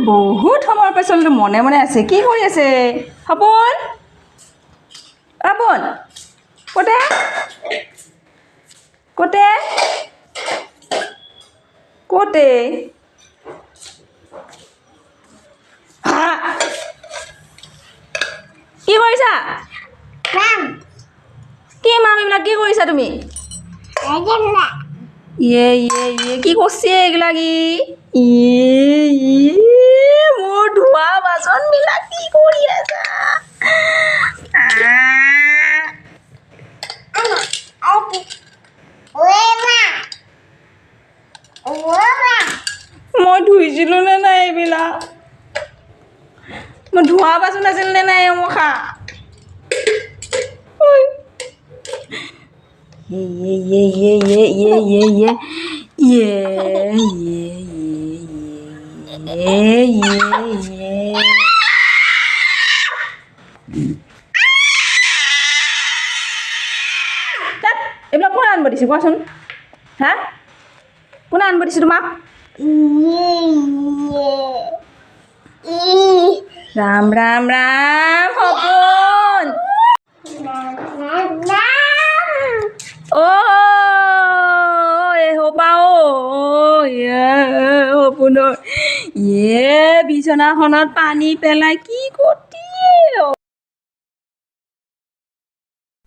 বহুত সময়ৰ পাছত মনে মনে আছে কি কৰি আছে সপন আপন কোটে কোটে কোটে কি কৰিছা কি মাম এইবিলাক কি কৰিছা তুমি ইয়ে ইয়ে ইয়ে কি করছে এগুলা কি মোর ধোয়া বাসন মিলা কি করি আছা মই ধুইছিলো নে নাই এইবিলাক মই ধোৱা বাচন আছিল নে নাই মই খা এইবিলাক কোনে আনিব দিছে কোৱাচোন হা কোনে আনিব দিছে তোমাক ৰাম ৰাম ৰাম সপন ও হপাও সপোনৰ ইয়ে বিছনাখনত পানী পেলাই কি কৰতি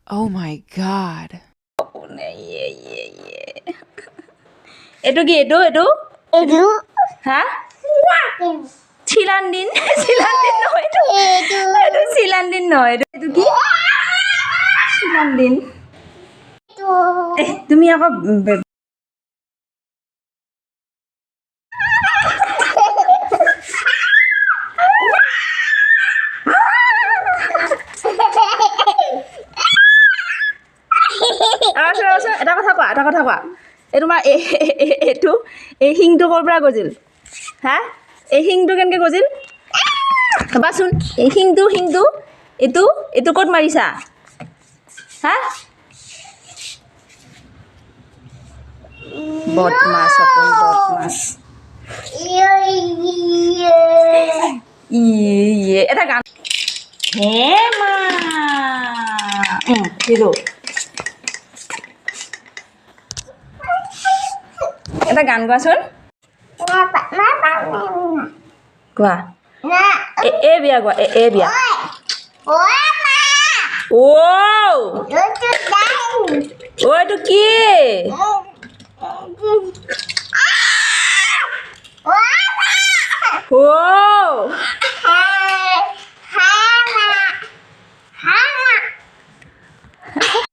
Oh my god. সপোনে ইয়ে ইয়ে ইয়ে এইটো কি এইটো এইটো হা চিলান্দিন চিলান্দিন নহয় এইটো চিলান্দিন নহয় এইটো কি চিলান্দিন তুমি আকৌ এটা কথা কোৱা এই তোমাৰ এইটো এই শিংটো ক'ৰ পৰা গজিল হা এই শিংটো কেনেকৈ গজিল চাবাচোন এই শিংটো এইটো ক'ত মাৰিছা হা বদমাছ সপোন বদমাছ ইয়ে এটা গান হে মা দিলো এটা গান গোৱাচোন গোৱা এ বিয়া গোৱা এ বিয়া ও এইটো কি